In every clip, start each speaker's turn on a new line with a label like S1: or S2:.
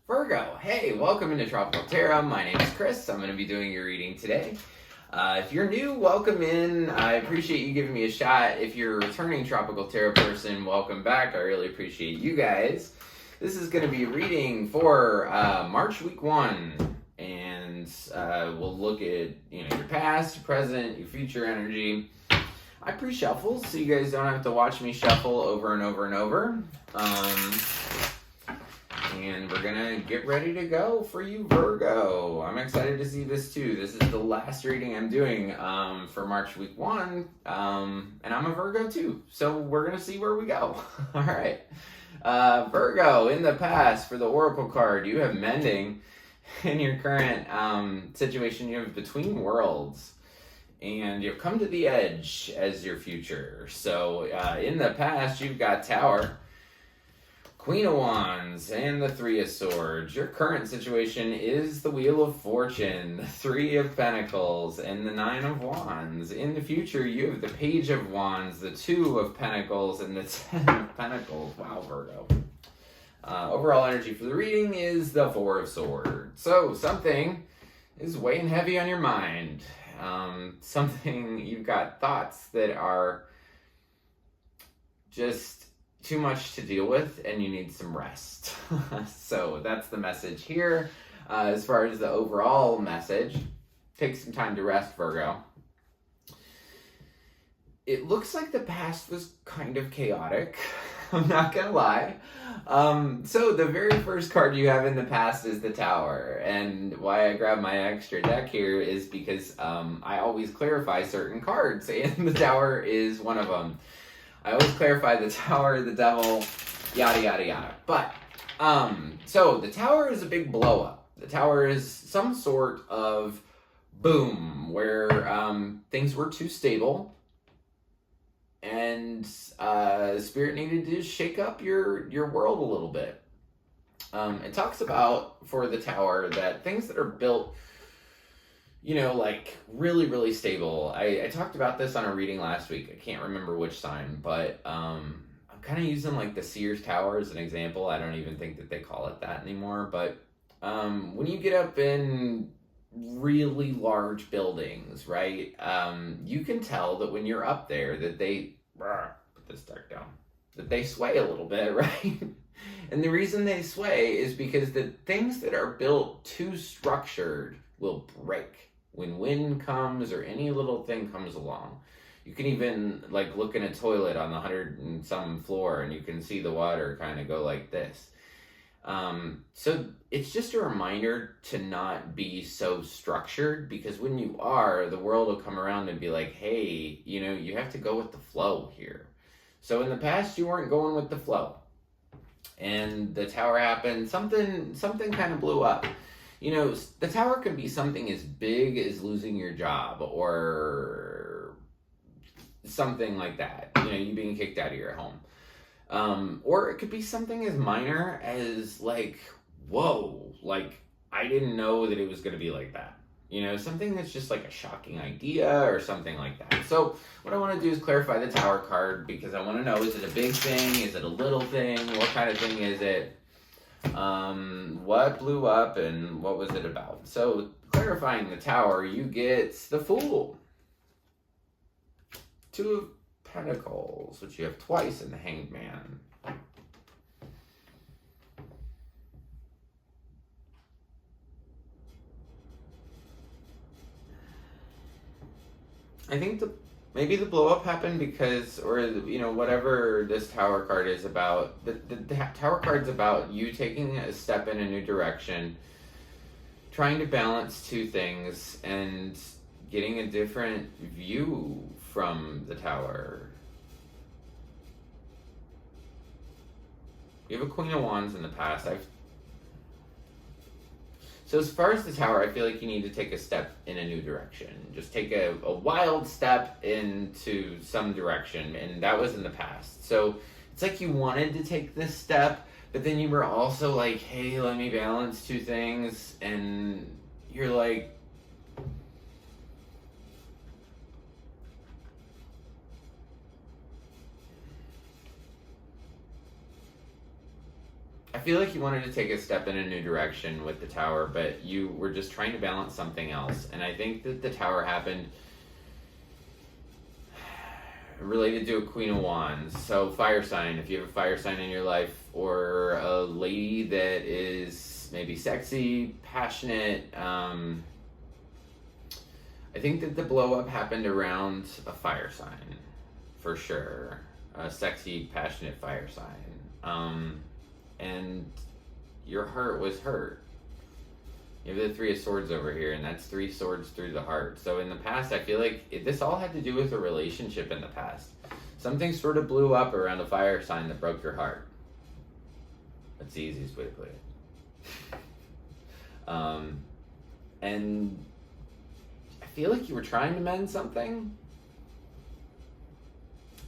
S1: Virgo, hey, welcome into Tropical Tarot. My name is Chris. I'm going to be doing your reading today. If you're new, welcome in. I appreciate you giving me a shot. If you're a returning Tropical Tarot person, welcome back. I really appreciate you guys. This is going to be a reading for March week 1, and we'll look at your past, your present, your future energy. I pre-shuffle, so you guys don't have to watch me shuffle over and over and over. And we're gonna get ready to go for you, Virgo. I'm excited to see this too. This is the last reading I'm doing for March week 1, and I'm a Virgo too, so we're gonna see where we go. All right, Virgo. In the past, for the Oracle card, you have mending. In your current situation, you have between worlds, and you've come to the edge as your future. So in the past, you've got Tower, Queen of Wands, and the Three of Swords. Your current situation is the Wheel of Fortune, the Three of Pentacles, and the Nine of Wands. In the future, you have the Page of Wands, the Two of Pentacles, and the Ten of Pentacles. Wow, Virgo. Overall energy for the reading is the Four of Swords. So something is weighing heavy on your mind. Something, you've got thoughts that are just too much to deal with, and you need some rest. So that's the message here. As far as the overall message, take some time to rest, Virgo. It looks like the past was kind of chaotic. I'm not gonna lie. So the very first card you have in the past is the Tower, and why I grabbed my extra deck here is because I always clarify certain cards, and the Tower is one of them. I always clarify the Tower, the Devil, yada, yada, yada. But, so the Tower is a big blow up. The Tower is some sort of boom where things were too stable, and Spirit needed to shake up your world a little bit. It talks about, for the Tower, that things that are built like really, really stable. I talked about this on a reading last week. I can't remember which sign, but I'm kind of using like the Sears Tower as an example. I don't even think that they call it that anymore. But when you get up in really large buildings, right, you can tell that when you're up there that put this deck down, that they sway a little bit, right? And the reason they sway is because the things that are built too structured will break when wind comes or any little thing comes along. You can even like look in a toilet on the 100 and some floor, and you can see the water kind of go like this. So it's just a reminder to not be so structured, because when you are, the world will come around and be like, hey, you have to go with the flow here. So in the past, you weren't going with the flow, and the Tower happened. Something kind of blew up. The Tower can be something as big as losing your job or something like that. You being kicked out of your home. Or it could be something as minor as like, whoa, like I didn't know that it was going to be like that. Something that's just like a shocking idea or something like that. So what I want to do is clarify the Tower card, because I want to know, is it a big thing? Is it a little thing? What kind of thing is it? What blew up and what was it about? So clarifying the Tower, you get the Fool, Two of Pentacles, which you have twice in the Hanged Man. I think maybe the blow up happened because, or whatever this Tower card is about, the Tower card's about you taking a step in a new direction, trying to balance two things, and getting a different view from the Tower. You have a Queen of Wands in the past. So as far as the Tower, I feel like you need to take a step in a new direction. Just take a wild step into some direction, and that was in the past. So it's like you wanted to take this step, but then you were also like, hey, let me balance two things, and you're like, I feel like you wanted to take a step in a new direction with the Tower, but you were just trying to balance something else. And I think that the Tower happened related to a Queen of Wands. So fire sign, if you have a fire sign in your life, or a lady that is maybe sexy, passionate. I think that the blow up happened around a fire sign, for sure. A sexy, passionate fire sign. And your heart was hurt. You have the Three of Swords over here, and that's 3 swords through the heart. So in the past, I feel like this all had to do with a relationship in the past. Something sort of blew up around a fire sign that broke your heart. That's the easiest way to put it. And I feel like you were trying to mend something,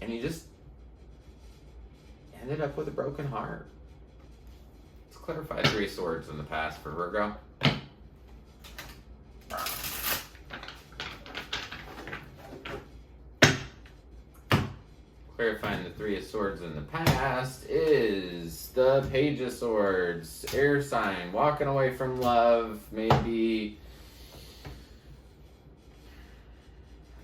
S1: and you just ended up with a broken heart. Let's clarify 3 of Swords in the past for Virgo. Clarifying the 3 of Swords in the past is the Page of Swords, air sign, walking away from love, maybe.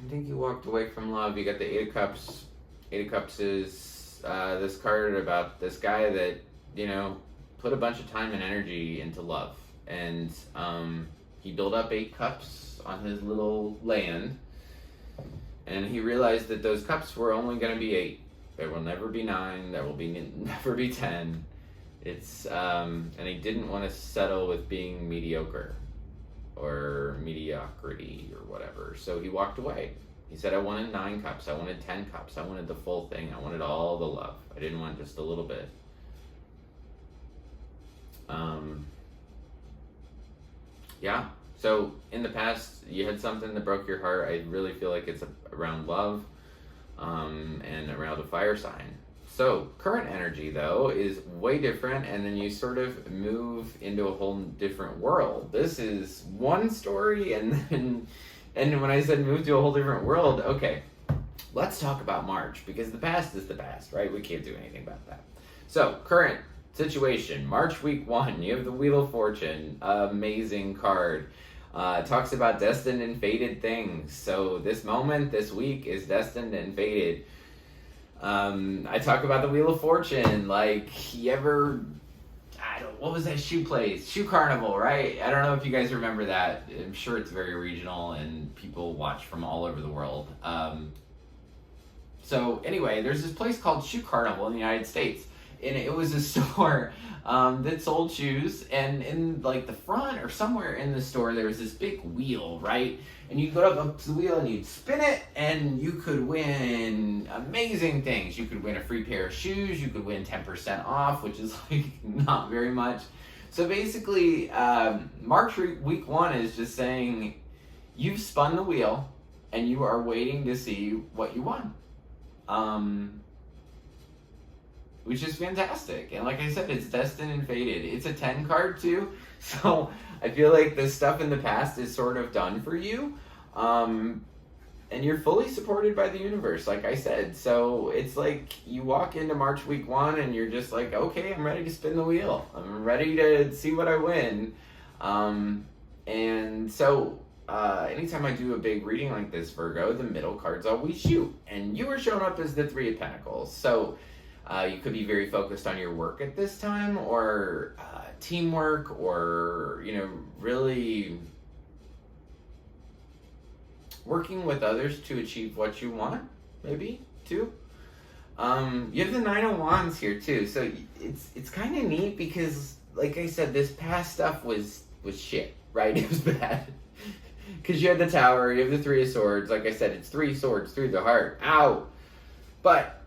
S1: I think you walked away from love. You got the 8 of Cups. 8 of Cups is this card about this guy that, you know, put a bunch of time and energy into love. And he built up 8 cups on his little land. And he realized that those cups were only going to be 8. There will never be 9. There will never be 10. It's and he didn't want to settle with being mediocre or mediocrity or whatever. So he walked away. He said, I wanted 9 cups. I wanted 10 cups. I wanted the full thing. I wanted all the love. I didn't want just a little bit. Yeah. So in the past, you had something that broke your heart. I really feel like it's around love, and around a fire sign. So current energy, though, is way different, and then you sort of move into a whole different world. This is one story, and when I said move to a whole different world, okay, let's talk about March, because the past is the past, right? We can't do anything about that. So current situation, March week 1, you have the Wheel of Fortune, amazing card. Talks about destined and fated things. So this moment, this week is destined and fated. I talk about the Wheel of Fortune, like, you ever, what was that shoe place? Shoe Carnival, right? I don't know if you guys remember that. I'm sure it's very regional and people watch from all over the world. So anyway, there's this place called Shoe Carnival in the United States. And it was a store that sold shoes, and in like the front or somewhere in the store there was this big wheel, right? And you'd go up to the wheel and you'd spin it, and you could win amazing things. You could win a free pair of shoes, you could win 10% off, which is like not very much. So basically, March week 1 is just saying you've spun the wheel and you are waiting to see what you won. Which is fantastic. And like I said, it's destined and fated. It's a 10 card too. So I feel like the stuff in the past is sort of done for you. And you're fully supported by the universe, like I said. So it's like you walk into March week 1 and you're just like, okay, I'm ready to spin the wheel. I'm ready to see what I win. And so anytime I do a big reading like this, Virgo, the middle cards always shoot. And you were shown up as the 3 of Pentacles. So you could be very focused on your work at this time, or teamwork, or, you know, really working with others to achieve what you want, maybe, too. You have the 9 of Wands here, too. So it's kind of neat because, like I said, this past stuff was shit, right? It was bad. Because you had the Tower, you have the 3 of Swords. Like I said, it's 3 swords through the heart. Ow! But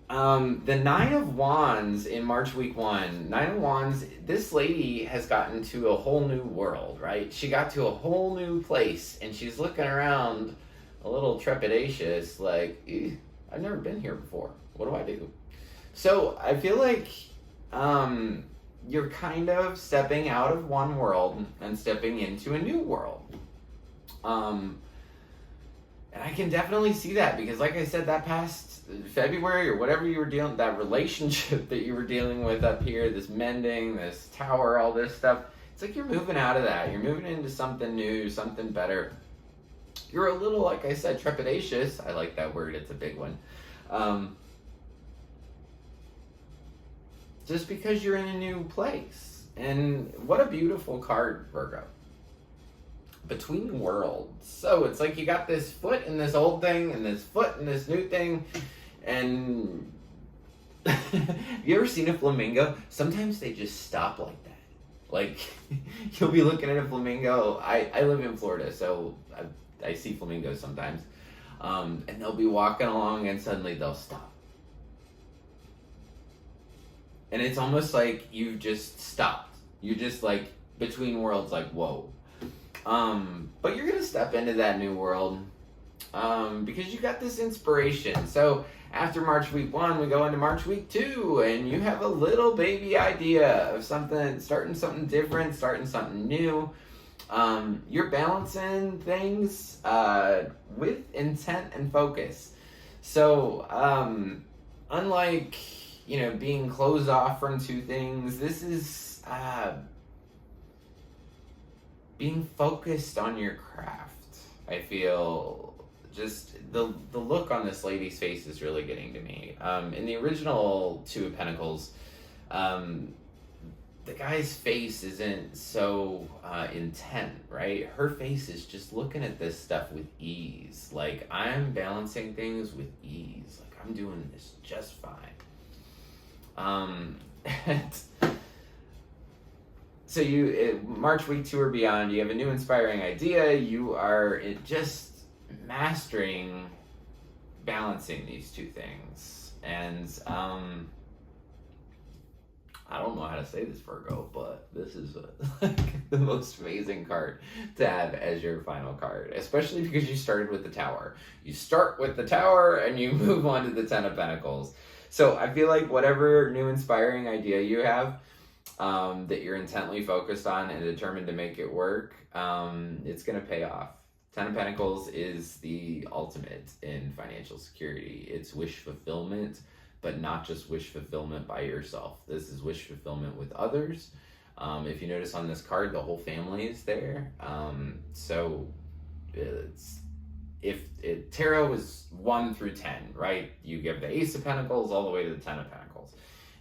S1: the 9 of Wands in March week 1, 9 of Wands, this lady has gotten to a whole new world, right? She got to a whole new place, and she's looking around a little trepidatious, like, I've never been here before. What do I do? So I feel like you're kind of stepping out of one world and stepping into a new world. And I can definitely see that because, like I said, that past February or whatever you were dealing, that relationship that you were dealing with up here, this mending, this tower, all this stuff, it's like you're moving out of that. You're moving into something new, something better. You're a little, like I said, trepidatious. I like that word. It's a big one. Just because you're in a new place. And what a beautiful card, Virgo. Between worlds. So it's like you got this foot in this old thing and this foot in this new thing. And have you ever seen a flamingo? Sometimes they just stop like that. Like, you'll be looking at a flamingo. I live in Florida, so I see flamingos sometimes. And they'll be walking along and suddenly they'll stop. And it's almost like you've just stopped. You're just like between worlds, like, whoa. But you're going to step into that new world because you got this inspiration. So after March week 1, we go into March week 2, and you have a little baby idea of something, starting something different, starting something new. You're balancing things with intent and focus. So unlike, being closed off from two things, this is being focused on your craft. I feel just the look on this lady's face is really getting to me. In the original Two of Pentacles, the guy's face isn't so intent, right? Her face is just looking at this stuff with ease. Like, I'm balancing things with ease. Like, I'm doing this just fine. So March week 2 or beyond, you have a new inspiring idea. You are just mastering balancing these two things. And I don't know how to say this, Virgo, but this is like the most amazing card to have as your final card, especially because you started with the Tower. You start with the Tower and you move on to the Ten of Pentacles. So I feel like whatever new inspiring idea you have, that you're intently focused on and determined to make it work, it's going to pay off. Ten of Pentacles is the ultimate in financial security. It's wish fulfillment, but not just wish fulfillment by yourself. This is wish fulfillment with others. If you notice on this card, the whole family is there. So tarot is 1 through 10, right? You give the Ace of Pentacles all the way to the Ten of Pentacles.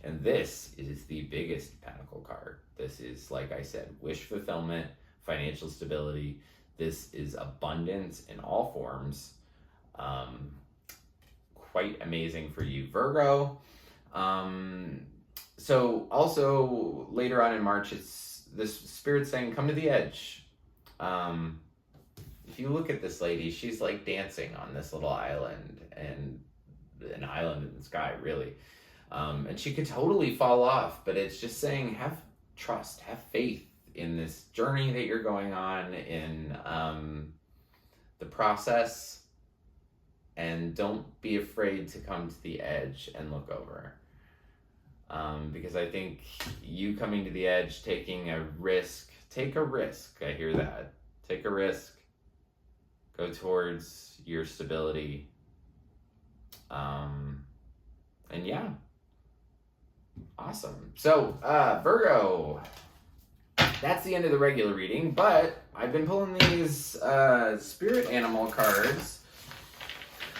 S1: And this is the biggest Pentacle card. This is, like I said, wish fulfillment, financial stability. This is abundance in all forms. Quite amazing for you, Virgo. So also later on in March, it's this spirit saying, come to the edge. If you look at this lady, she's like dancing on this little island, and an island in the sky, really. And she could totally fall off, but it's just saying, have trust, have faith in this journey that you're going on, in the process, and don't be afraid to come to the edge and look over. Because I think you coming to the edge, taking a risk, take a risk. I hear that. Take a risk. Go towards your stability. And yeah. Awesome. So, Virgo, that's the end of the regular reading, but I've been pulling these spirit animal cards.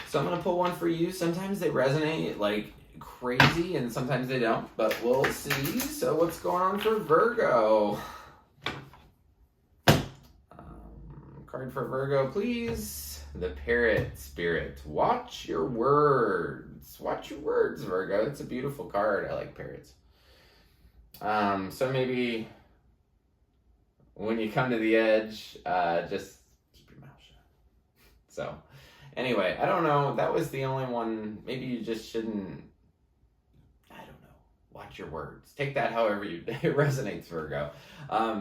S1: So I'm going to pull one for you. Sometimes they resonate like crazy and sometimes they don't, but we'll see. So what's going on for Virgo? Card for Virgo, please. The Parrot Spirit. Watch your words. Watch your words, Virgo. It's a beautiful card. I like parrots. So maybe when you come to the edge, just keep your mouth shut. So anyway, I don't know. That was the only one. Maybe you just shouldn't. I don't know. Watch your words. Take that however it resonates, Virgo.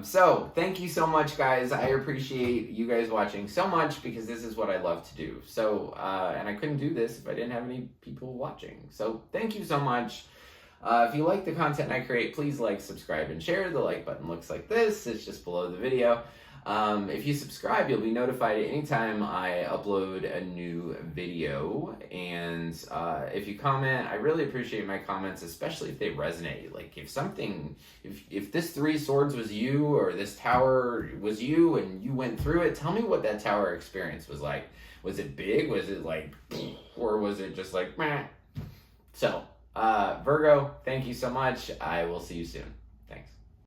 S1: So thank you so much, guys. I appreciate you guys watching so much because this is what I love to do. So, and I couldn't do this if I didn't have any people watching. So thank you so much. If you like the content I create, please like, subscribe, and share. The like button looks like this. It's just below the video. If you subscribe, you'll be notified anytime I upload a new video. And if you comment, I really appreciate my comments, especially if they resonate. Like if this Three Swords was you, or this tower was you and you went through it, tell me what that tower experience was like. Was it big? Was it like, or was it just like, meh? So, Virgo, thank you so much. I will see you soon.